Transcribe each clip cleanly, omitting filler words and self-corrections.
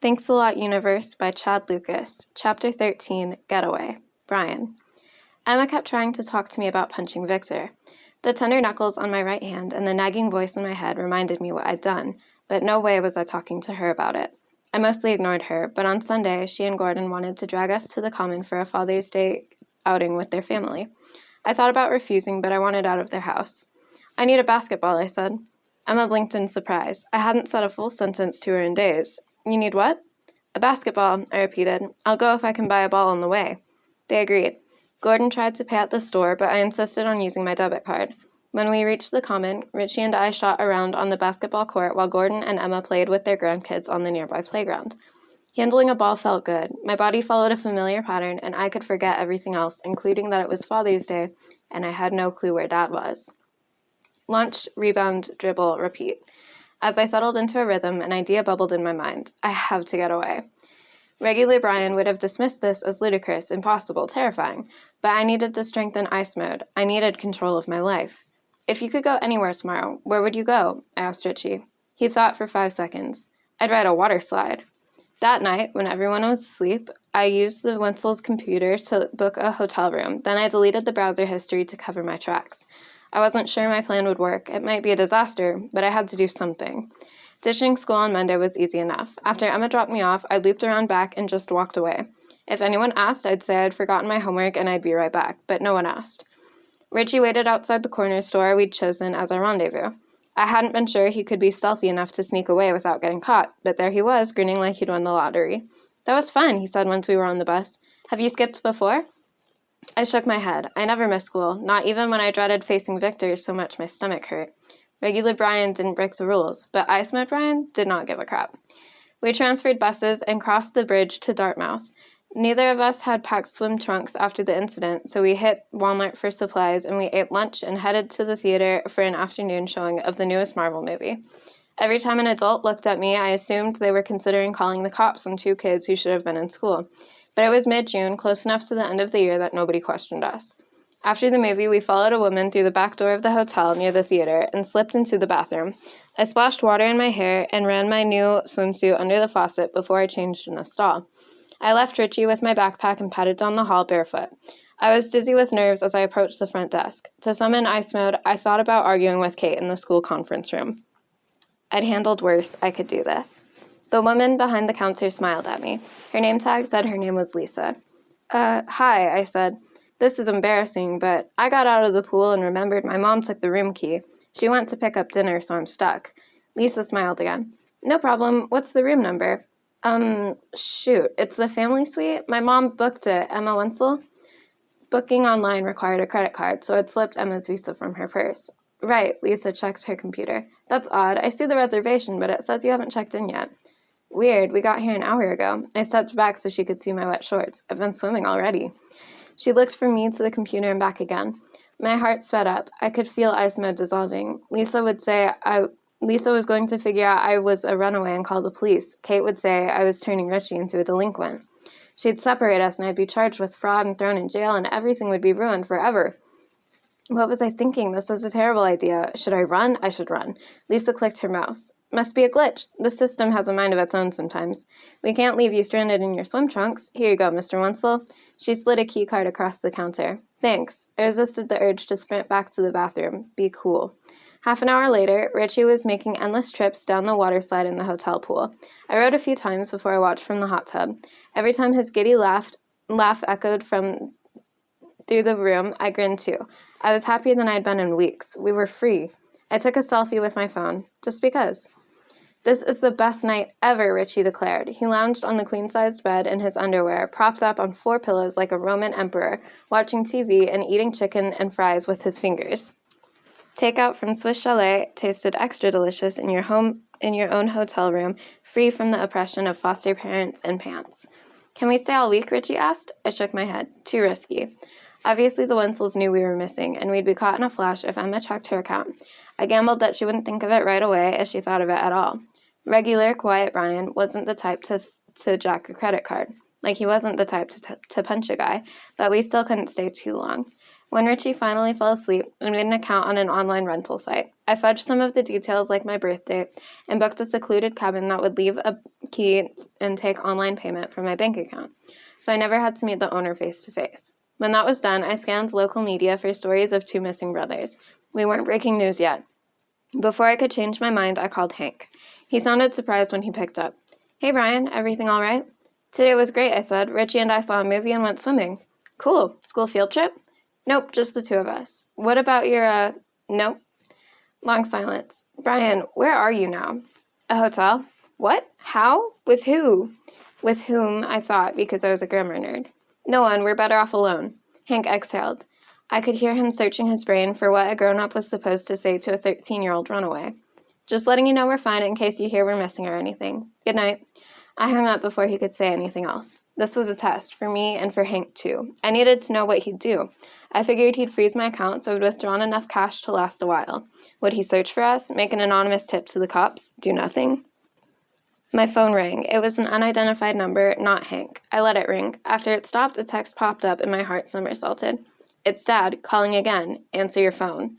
Thanks a Lot Universe by Chad Lucas, Chapter 13, Getaway, Brian. Emma kept trying to talk to me about punching Victor. The tender knuckles on my right hand and the nagging voice in my head reminded me what I'd done, but no way was I talking to her about it. I mostly ignored her, but on Sunday, she and Gordon wanted to drag us to the Common for a Father's Day outing with their family. I thought about refusing, but I wanted out of their house. I need a basketball, I said. Emma blinked in surprise. I hadn't said a full sentence to her in days. You need what? A basketball, I repeated. I'll go if I can buy a ball on the way. They agreed. Gordon tried to pay at the store, but I insisted on using my debit card. When we reached the Common, Richie and I shot around on the basketball court while Gordon and Emma played with their grandkids on the nearby playground. Handling a ball felt good. My body followed a familiar pattern, and I could forget everything else, including that it was Father's Day, and I had no clue where Dad was. Lunch, rebound, dribble, repeat. As I settled into a rhythm, an idea bubbled in my mind. I have to get away. Regular Brian would have dismissed this as ludicrous, impossible, terrifying, but I needed to strengthen ice mode. I needed control of my life. If you could go anywhere tomorrow, where would you go? I asked Richie. He thought for 5 seconds. I'd ride a water slide. That night, when everyone was asleep, I used the Wenzel's computer to book a hotel room. Then I deleted the browser history to cover my tracks. I wasn't sure my plan would work. It might be a disaster, but I had to do something. Ditching school on Monday was easy enough. After Emma dropped me off, I looped around back and just walked away. If anyone asked, I'd say I'd forgotten my homework and I'd be right back, but no one asked. Richie waited outside the corner store we'd chosen as our rendezvous. I hadn't been sure he could be stealthy enough to sneak away without getting caught, but there he was, grinning like he'd won the lottery. That was fun, he said once we were on the bus. Have you skipped before? I shook my head. I never missed school, not even when I dreaded facing Victor so much my stomach hurt. Regular Brian didn't break the rules, but Ice Mode Brian did not give a crap. We transferred buses and crossed the bridge to Dartmouth. Neither of us had packed swim trunks after the incident, so we hit Walmart for supplies and we ate lunch and headed to the theater for an afternoon showing of the newest Marvel movie. Every time an adult looked at me, I assumed they were considering calling the cops on 2 kids who should have been in school. But it was mid-June, close enough to the end of the year that nobody questioned us. After the movie, we followed a woman through the back door of the hotel near the theater and slipped into the bathroom. I splashed water in my hair and ran my new swimsuit under the faucet before I changed in a stall. I left Richie with my backpack and padded down the hall barefoot. I was dizzy with nerves as I approached the front desk. To summon ice mode, I thought about arguing with Kate in the school conference room. I'd handled worse. I could do this. The woman behind the counter smiled at me. Her name tag said her name was Lisa. Hi, I said. This is embarrassing, but I got out of the pool and remembered my mom took the room key. She went to pick up dinner, so I'm stuck. Lisa smiled again. No problem. What's the room number? Shoot. It's the family suite. My mom booked it. Emma Wenzel? Booking online required a credit card, so it slipped Emma's visa from her purse. Right, Lisa checked her computer. That's odd. I see the reservation, but it says you haven't checked in yet. Weird. We got here an hour ago. I stepped back so she could see my wet shorts. I've been swimming already. She looked from me to the computer and back again. My heart sped up. I could feel ice mode dissolving. Lisa was going to figure out I was a runaway and call the police. Kate would say I was turning Richie into a delinquent. She'd separate us and I'd be charged with fraud and thrown in jail and everything would be ruined forever. What was I thinking? This was a terrible idea. Should I run? I should run. Lisa clicked her mouse. Must be a glitch. The system has a mind of its own sometimes. We can't leave you stranded in your swim trunks. Here you go, Mr. Wenzel. She slid a key card across the counter. Thanks. I resisted the urge to sprint back to the bathroom. Be cool. Half an hour later, Richie was making endless trips down the water slide in the hotel pool. I rode a few times before I watched from the hot tub. Every time his giddy laugh echoed from through the room, I grinned too. I was happier than I'd been in weeks. We were free. I took a selfie with my phone, just because. This is the best night ever, Richie declared. He lounged on the queen-sized bed in his underwear, propped up on 4 pillows like a Roman emperor, watching TV and eating chicken and fries with his fingers. Takeout from Swiss Chalet tasted extra delicious in your own hotel room, free from the oppression of foster parents and pants. Can we stay all week, Richie asked. I shook my head. Too risky. Obviously, the Wenzels knew we were missing, and we'd be caught in a flash if Emma checked her account. I gambled that she wouldn't think of it right away if she thought of it at all. Regular, quiet Brian wasn't the type to jack a credit card. Like he wasn't the type to punch a guy, but we still couldn't stay too long. When Richie finally fell asleep, I made an account on an online rental site. I fudged some of the details like my birth date and booked a secluded cabin that would leave a key and take online payment from my bank account, so I never had to meet the owner face-to-face. When that was done, I scanned local media for stories of 2 missing brothers. We weren't breaking news yet. Before I could change my mind, I called Hank. He sounded surprised when he picked up. "Hey, Brian, everything all right?" "Today was great," I said. "Richie and I saw a movie and went swimming." "Cool. School field trip?" "Nope, just the 2 of us." "What about your, Nope." Long silence. "Brian, where are you now?" "A hotel." "What? How? With who?" "With whom," I thought, because I was a grammar nerd. "No one. We're better off alone." Hank exhaled. I could hear him searching his brain for what a grown-up was supposed to say to a 13-year-old runaway. "Just letting you know we're fine in case you hear we're missing or anything. Good night." I hung up before he could say anything else. This was a test, for me and for Hank, too. I needed to know what he'd do. I figured he'd freeze my account so I'd withdrawn enough cash to last a while. Would he search for us, make an anonymous tip to the cops, do nothing? My phone rang. It was an unidentified number, not Hank. I let it ring. After it stopped, a text popped up and my heart somersaulted. "It's Dad, calling again. Answer your phone."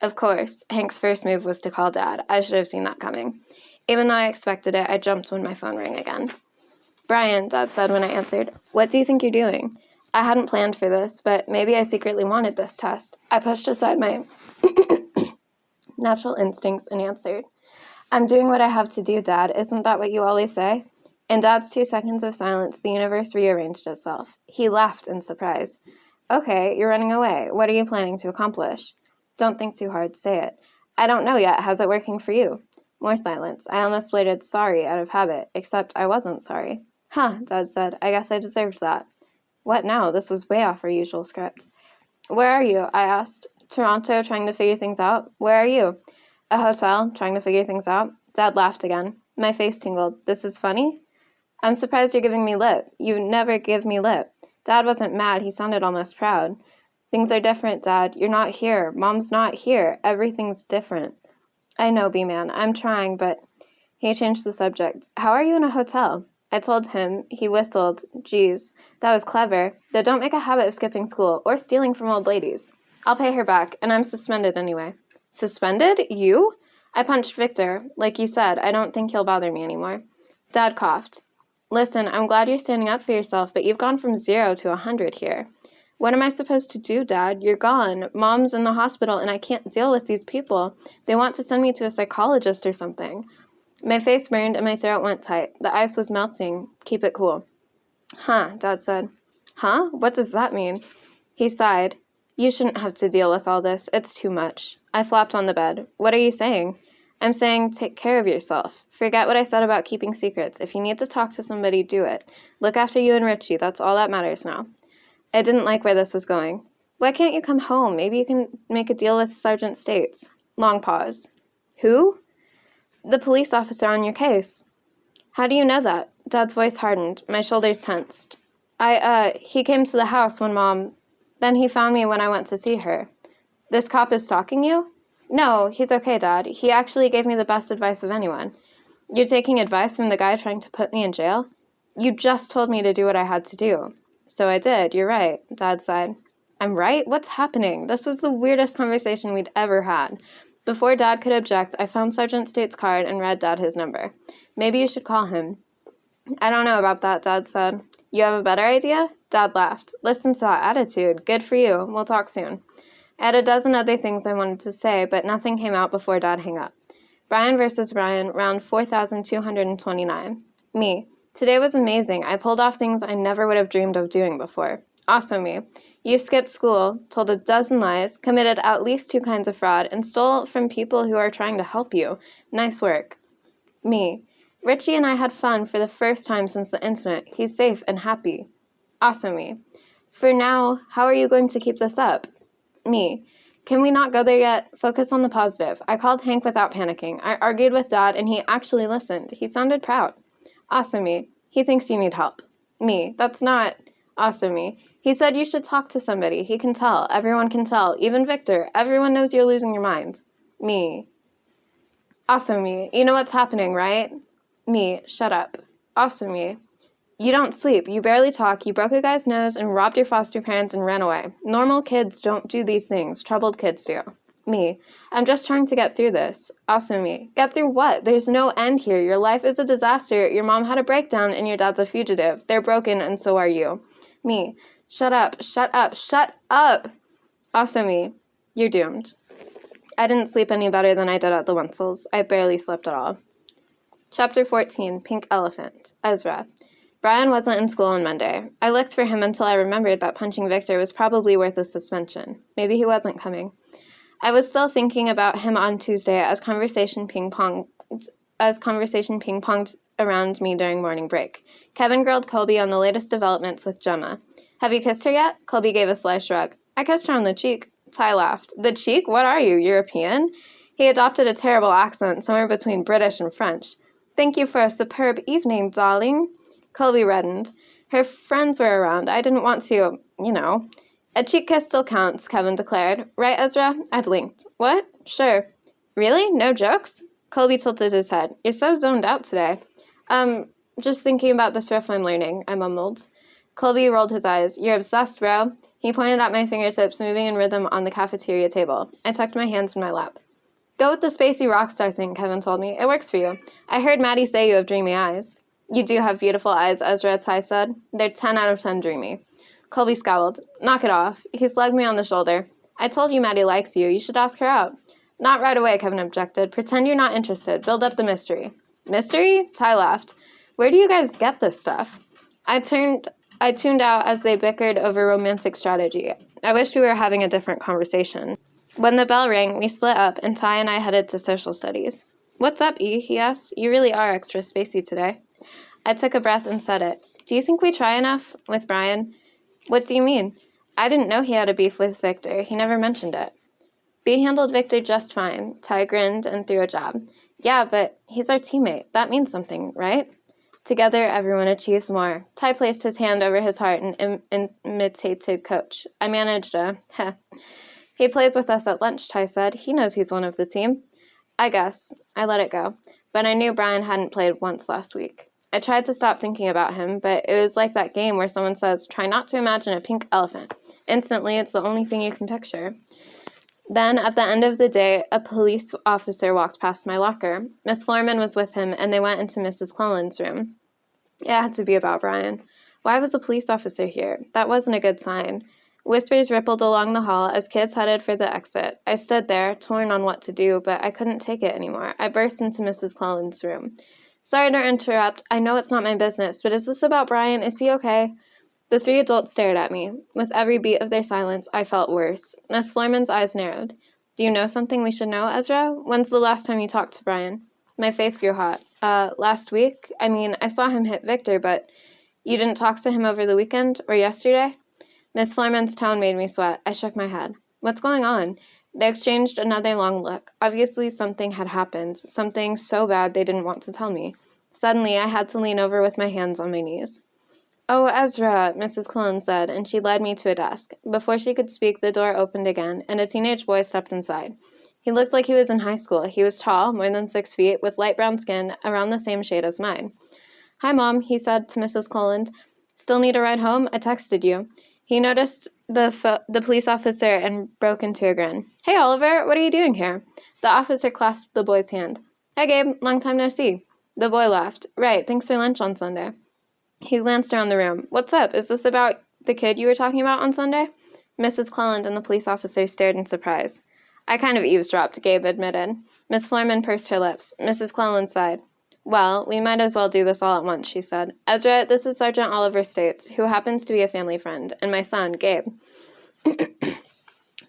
Of course, Hank's first move was to call Dad. I should have seen that coming. Even though I expected it, I jumped when my phone rang again. "Brian," Dad said when I answered, "what do you think you're doing?" I hadn't planned for this, but maybe I secretly wanted this test. I pushed aside my natural instincts and answered, "I'm doing what I have to do, Dad. Isn't that what you always say?" In Dad's 2 seconds of silence, the universe rearranged itself. He laughed in surprise. "Okay, you're running away. What are you planning to accomplish?" "Don't think too hard. Say it." "I don't know yet. How's it working for you?" More silence. I almost blurted sorry out of habit, except I wasn't sorry. "Huh," Dad said. "I guess I deserved that." What now? This was way off our usual script. "Where are you?" I asked. "Toronto, trying to figure things out." "Where are you?" "A hotel, trying to figure things out." Dad laughed again. My face tingled. "This is funny?" "I'm surprised you're giving me lip. You never give me lip." Dad wasn't mad. He sounded almost proud. "Things are different, Dad. You're not here. Mom's not here. Everything's different." "I know, B-Man. I'm trying, but..." He changed the subject. "How are you in a hotel?" I told him. He whistled. "Geez, that was clever. Though don't make a habit of skipping school or stealing from old ladies. I'll pay her back, and I'm suspended anyway." "Suspended? You?" I punched Victor. "Like you said, I don't think he'll bother me anymore." Dad coughed. "Listen, I'm glad you're standing up for yourself, but you've gone from 0 to 100 here." "What am I supposed to do, Dad? You're gone. Mom's in the hospital, and I can't deal with these people. They want to send me to a psychologist or something." My face burned and my throat went tight. The ice was melting. "Keep it cool." "Huh," Dad said. "Huh? What does that mean?" He sighed. "You shouldn't have to deal with all this. It's too much." I flopped on the bed. "What are you saying?" "I'm saying take care of yourself. Forget what I said about keeping secrets. If you need to talk to somebody, do it. Look after you and Richie. That's all that matters now." I didn't like where this was going. "Why can't you come home? Maybe you can make a deal with Sergeant States." Long pause. "Who?" "The police officer on your case." "How do you know that?" Dad's voice hardened. My shoulders tensed. He came to the house when Mom... Then he found me when I went to see her." "This cop is stalking you?" "No, he's okay, Dad. He actually gave me the best advice of anyone." "You're taking advice from the guy trying to put me in jail?" "You just told me to do what I had to do." "So I did. You're right," Dad sighed. "I'm right? What's happening?" This was the weirdest conversation we'd ever had. Before Dad could object, I found Sergeant State's card and read Dad his number. "Maybe you should call him." "I don't know about that," Dad said. "You have a better idea?" Dad laughed. "Listen to that attitude. Good for you. We'll talk soon." I had a dozen other things I wanted to say, but nothing came out before Dad hung up. Brian versus Brian, round 4,229. Me. "Today was amazing. I pulled off things I never would have dreamed of doing before." Also me. "You skipped school, told a dozen lies, committed at least 2 kinds of fraud, and stole from people who are trying to help you. Nice work." Me. "Richie and I had fun for the first time since the incident. He's safe and happy." Also me. "For now, how are you going to keep this up?" Me. "Can we not go there yet? Focus on the positive. I called Hank without panicking. I argued with Dad, and he actually listened. He sounded proud." Also me. "He thinks you need help." Me. "That's not..." Also me. "He said you should talk to somebody. He can tell. Everyone can tell. Even Victor. Everyone knows you're losing your mind." Me. Also me. "You know what's happening, right?" Me. "Shut up." Also me. You don't sleep, you barely talk, you broke a guy's nose and robbed your foster parents and ran away. Normal kids don't do these things. Troubled kids do. Me. I'm just trying to get through this. Also me. Get through what? There's no end here. Your life is a disaster. Your mom had a breakdown and your dad's a fugitive. They're broken and so are you. Me. Shut up. Shut up. Shut up. Also me. You're doomed. I didn't sleep any better than I did at the Wenzels. I barely slept at all. Chapter 14. Pink Elephant. Ezra. Brian wasn't in school on Monday. I looked for him until I remembered that punching Victor was probably worth a suspension. Maybe he wasn't coming. I was still thinking about him on Tuesday as conversation ping-ponged around me during morning break. Kevin grilled Colby on the latest developments with Gemma. Have you kissed her yet? Colby gave a sly shrug. I kissed her on the cheek. Ty laughed. The cheek? What are you, European? He adopted a terrible accent, somewhere between British and French. Thank you for a superb evening, darling. Colby reddened. Her friends were around. I didn't want to, A cheek kiss still counts, Kevin declared. Right, Ezra? I blinked. What? Sure. Really? No jokes? Colby tilted his head. You're so zoned out today. Just thinking about this riff I'm learning, I mumbled. Colby rolled his eyes. You're obsessed, bro. He pointed at my fingertips, moving in rhythm on the cafeteria table. I tucked my hands in my lap. Go with the spacey rock star thing, Kevin told me. It works for you. I heard Maddie say you have dreamy eyes. You do have beautiful eyes, Ezra, Ty said. They're 10 out of 10 dreamy. Colby scowled. Knock it off. He slugged me on the shoulder. I told you Maddie likes you. You should ask her out. Not right away, Kevin objected. Pretend you're not interested. Build up the mystery. Mystery? Ty laughed. Where do you guys get this stuff? I tuned out as they bickered over romantic strategy. I wished we were having a different conversation. When the bell rang, we split up, and Ty and I headed to social studies. What's up, E? He asked. You really are extra spacey today. I took a breath and said it. Do you think we try enough with Brian? What do you mean? I didn't know he had a beef with Victor. He never mentioned it. B handled Victor just fine. Ty grinned and threw a jab. Yeah, but he's our teammate. That means something, right? Together, everyone achieves more. Ty placed his hand over his heart and imitated Coach. I managed a heh. He plays with us at lunch, Ty said. He knows he's one of the team. I guess. I let it go. But I knew Brian hadn't played once last week. I tried to stop thinking about him, but it was like that game where someone says, try not to imagine a pink elephant. Instantly, it's the only thing you can picture. Then, at the end of the day, a police officer walked past my locker. Miss Florman was with him, and they went into Mrs. Cleland's room. It had to be about Brian. Why was a police officer here? That wasn't a good sign. Whispers rippled along the hall as kids headed for the exit. I stood there, torn on what to do, but I couldn't take it anymore. I burst into Mrs. Cleland's room. Sorry to interrupt. I know it's not my business, but is this about Brian? Is he okay? The three adults stared at me. With every beat of their silence, I felt worse. Miss Florman's eyes narrowed. Do you know something we should know, Ezra? When's the last time you talked to Brian? My face grew hot. Last week? I mean, I saw him hit Victor, but you didn't talk to him over the weekend or yesterday? Miss Florman's tone made me sweat. I shook my head. What's going on? They exchanged another long look. Obviously, something had happened, something so bad they didn't want to tell me. Suddenly, I had to lean over with my hands on my knees. Oh, Ezra, Mrs. Cleland said, and she led me to a desk. Before she could speak, the door opened again, and a teenage boy stepped inside. He looked like he was in high school. He was tall, more than 6 feet, with light brown skin, around the same shade as mine. Hi, Mom, he said to Mrs. Cleland. Still need a ride home? I texted you. He noticed the police officer and broke into a grin. Hey, Oliver, what are you doing here? The officer clasped the boy's hand. Hey, Gabe, long time no see. The boy laughed. Right, thanks for lunch on Sunday. He glanced around the room. What's up? Is this about the kid you were talking about on Sunday? Mrs. Cleland and the police officer stared in surprise. I kind of eavesdropped, Gabe admitted. Miss Florman pursed her lips. Mrs. Cleland sighed. Well, we might as well do this all at once, she said. Ezra, this is Sergeant Oliver States, who happens to be a family friend, and my son, Gabe.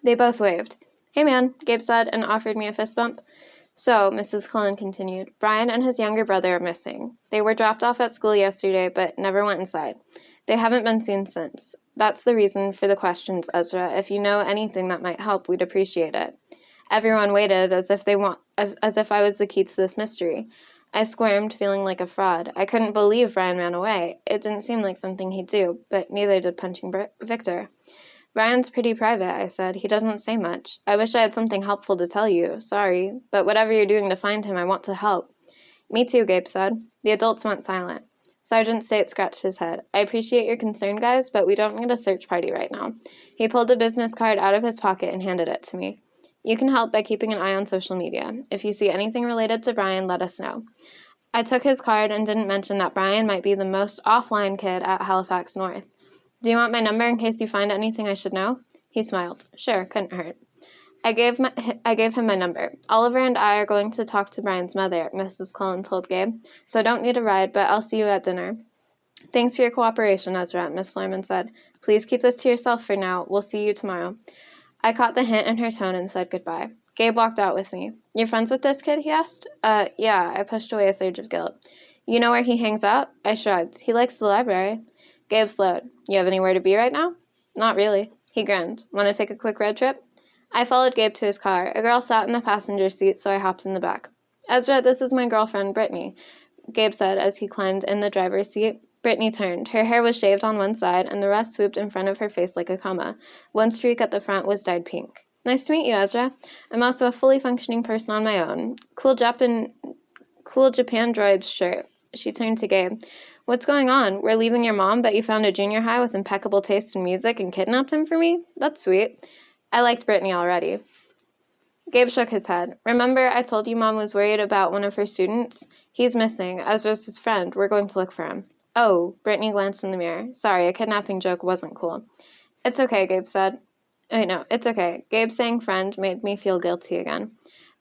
They both waved. Hey, man, Gabe said, and offered me a fist bump. So, Mrs. Cleland continued, Brian and his younger brother are missing. They were dropped off at school yesterday, but never went inside. They haven't been seen since. That's the reason for the questions, Ezra. If you know anything that might help, we'd appreciate it. Everyone waited as if I was the key to this mystery. I squirmed, feeling like a fraud. I couldn't believe Brian ran away. It didn't seem like something he'd do, but neither did punching Victor. Brian's pretty private, I said. He doesn't say much. I wish I had something helpful to tell you. Sorry. But whatever you're doing to find him, I want to help. Me too, Gabe said. The adults went silent. Sergeant State scratched his head. I appreciate your concern, guys, but we don't need a search party right now. He pulled a business card out of his pocket and handed it to me. You can help by keeping an eye on social media. If you see anything related to Brian, let us know. I took his card and didn't mention that Brian might be the most offline kid at Halifax North. Do you want my number in case you find anything I should know? He smiled. Sure, couldn't hurt. I gave him my number. Oliver and I are going to talk to Brian's mother, Mrs. Cullen told Gabe, so I don't need a ride, but I'll see you at dinner. Thanks for your cooperation, Ezra, Miss Flerman said. Please keep this to yourself for now. We'll see you tomorrow. I caught the hint in her tone and said goodbye. Gabe walked out with me. You're friends with this kid? He asked. Yeah, I pushed away a surge of guilt. You know where he hangs out? I shrugged. He likes the library. Gabe slowed. You have anywhere to be right now? Not really. He grinned. Want to take a quick road trip? I followed Gabe to his car. A girl sat in the passenger seat, so I hopped in the back. Ezra, this is my girlfriend, Brittany, Gabe said as he climbed in the driver's seat. Brittany turned. Her hair was shaved on one side, and the rest swooped in front of her face like a comma. One streak at the front was dyed pink. Nice to meet you, Ezra. I'm also a fully functioning person on my own. Cool Japan droid shirt. She turned to Gabe. What's going on? We're leaving your mom, but you found a junior high with impeccable taste in music and kidnapped him for me? That's sweet. I liked Brittany already. Gabe shook his head. Remember, I told you Mom was worried about one of her students? He's missing. Ezra's his friend. We're going to look for him. Oh, Brittany glanced in the mirror. Sorry, a kidnapping joke wasn't cool. It's okay, Gabe said. No, it's okay. Gabe saying friend made me feel guilty again.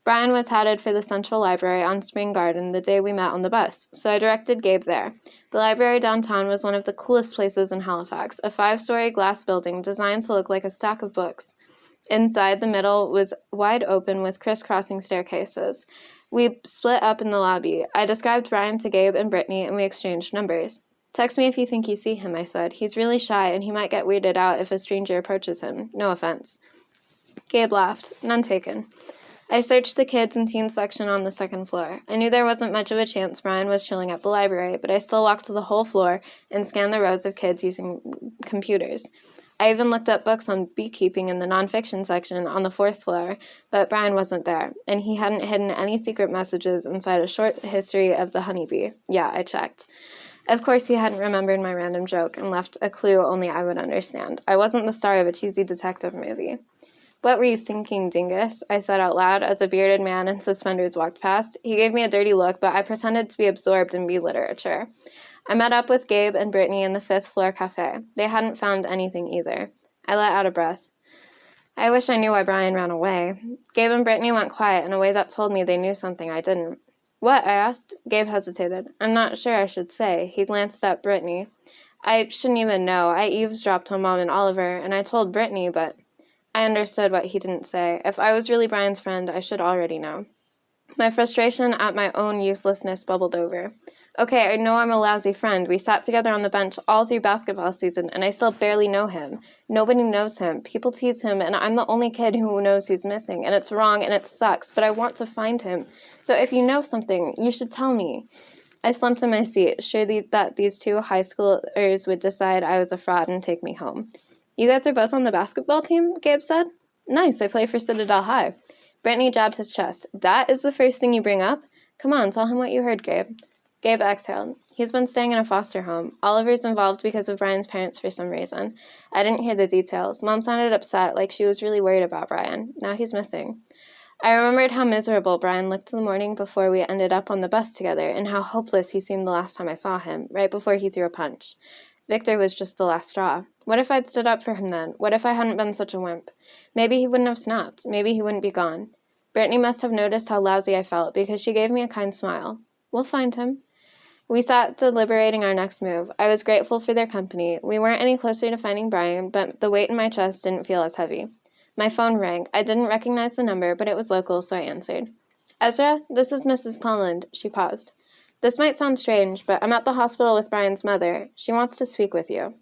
Brian was headed for the Central Library on Spring Garden the day we met on the bus, so I directed Gabe there. The library downtown was one of the coolest places in Halifax, a 5-story glass building designed to look like a stack of books. Inside, the middle was wide open with crisscrossing staircases. We split up in the lobby. I described Brian to Gabe and Brittany, and we exchanged numbers. Text me if you think you see him, I said. He's really shy, and he might get weirded out if a stranger approaches him. No offense. Gabe laughed. None taken. I searched the kids and teens section on the second floor. I knew there wasn't much of a chance Brian was chilling at the library, but I still walked the whole floor and scanned the rows of kids using computers. I even looked up books on beekeeping in the nonfiction section on the 4th floor, but Brian wasn't there, and he hadn't hidden any secret messages inside a short history of the honeybee. Yeah, I checked. Of course, he hadn't remembered my random joke and left a clue only I would understand. I wasn't the star of a cheesy detective movie. What were you thinking, dingus? I said out loud as a bearded man in suspenders walked past. He gave me a dirty look, but I pretended to be absorbed in bee literature. I met up with Gabe and Brittany in the 5th floor cafe. They hadn't found anything either. I let out a breath. I wish I knew why Brian ran away. Gabe and Brittany went quiet in a way that told me they knew something I didn't. What? I asked. Gabe hesitated. I'm not sure I should say. He glanced at Brittany. I shouldn't even know. I eavesdropped on Mom and Oliver, and I told Brittany, but I understood what he didn't say. If I was really Brian's friend, I should already know. My frustration at my own uselessness bubbled over. Okay, I know I'm a lousy friend. We sat together on the bench all through basketball season, and I still barely know him. Nobody knows him. People tease him, and I'm the only kid who knows he's missing, and it's wrong, and it sucks, but I want to find him. So if you know something, you should tell me. I slumped in my seat, sure that these two high schoolers would decide I was a fraud and take me home. You guys are both on the basketball team? Gabe said. Nice, I play for Citadel High. Brittany jabbed his chest. That is the first thing you bring up? Come on, tell him what you heard, Gabe. Gabe exhaled. He's been staying in a foster home. Oliver's involved because of Brian's parents for some reason. I didn't hear the details. Mom sounded upset, like she was really worried about Brian. Now he's missing. I remembered how miserable Brian looked the morning before we ended up on the bus together, and how hopeless he seemed the last time I saw him, right before he threw a punch. Victor was just the last straw. What if I'd stood up for him then? What if I hadn't been such a wimp? Maybe he wouldn't have snapped. Maybe he wouldn't be gone. Brittany must have noticed how lousy I felt, because she gave me a kind smile. We'll find him. We sat deliberating our next move. I was grateful for their company. We weren't any closer to finding Brian, but the weight in my chest didn't feel as heavy. My phone rang. I didn't recognize the number, but it was local, so I answered. Ezra, this is Mrs. Cullen. She paused. This might sound strange, but I'm at the hospital with Brian's mother. She wants to speak with you.